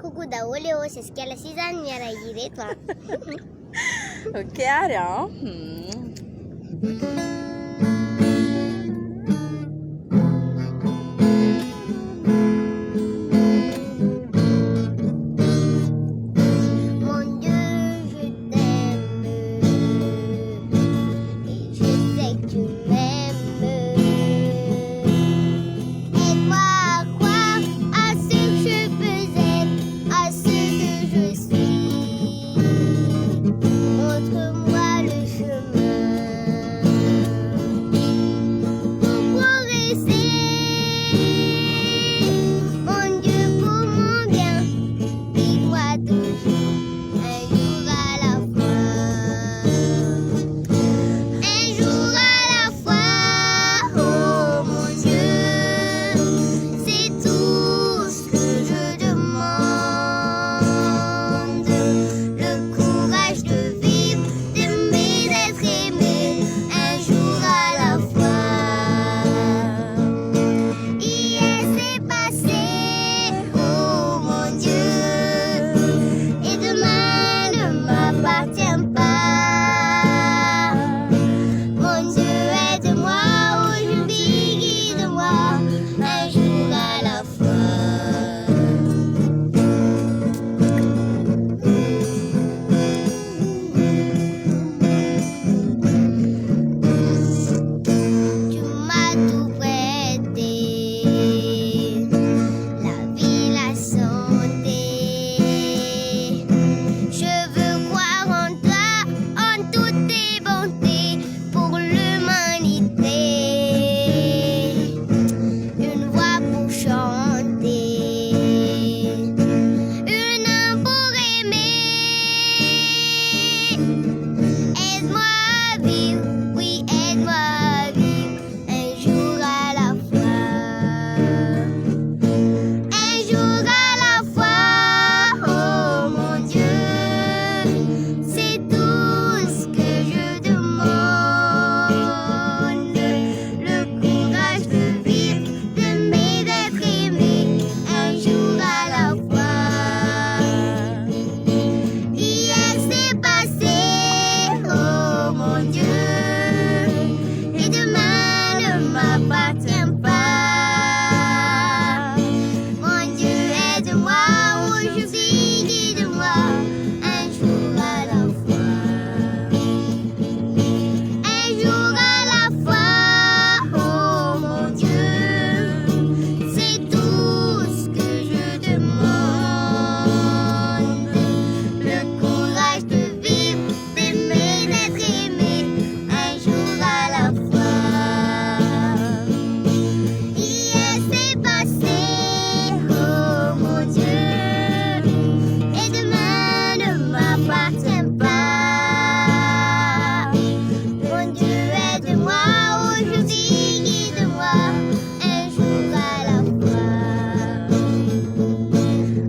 Coucou da Oleo, c'est ce qu'elle a 6 ans, il y a la idée, toi. Ok, Arian. Mon Dieu, je t'aime. Et je sais que tu m'aimes. Aide-moi à croire à ce que je peux être, à ce que je suis. Montre-moi le chemin pour progresser. Mon Dieu, pour mon bien, dis-moi toujours un jour à la fois. Un jour à la fois, oh mon Dieu, c'est tout ce que je demande. Le courage de vivre, d'aimer, d'être aimé, un jour à la fois. Hier c'est passé, oh mon Dieu, et demain ne m'appartient pas. Mon Dieu, aide-moi, aujourd'hui guide-moi, un jour à la fois. Tu m'as tout prêté, la vie, la santé. Je veux croire en toi, en toutes tes bontés pour l'humanité. Une voix pour chanter, une âme pour aimer. Aide-moi à vivre, oui, aide-moi à vivre, un jour à la fois. Un jour à la fois, oh mon Dieu, c'est tout ce que je demande. Le courage de vivre, d'aimer, d'être aimé, un jour à la fois. Hier c'est passé, oh mon Dieu, et demain ne m'appartient pas. Mon Dieu, aide-moi, aujourd'hui guide-moi, un jour à la fois. Un jour à la fois, oh mon Dieu, c'est tout ce que je demande. Le courage de vivre, d'aimer, d'être aimé, un jour à la fois. Hier c'est passé, oh mon Dieu, et demain ne m'appartient pas. Mon Dieu, aide-moi, aujourd'hui guide-moi, un jour à la fois.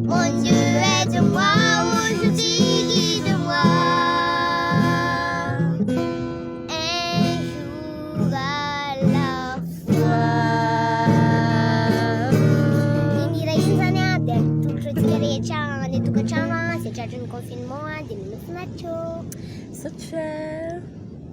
Mon Dieu, aide-moi, aujourd'hui guide-moi, un jour à la fois. Nini raisanya dan tukro tigare cha ne tukachama se cha jun confinement de minuto nacho. Success.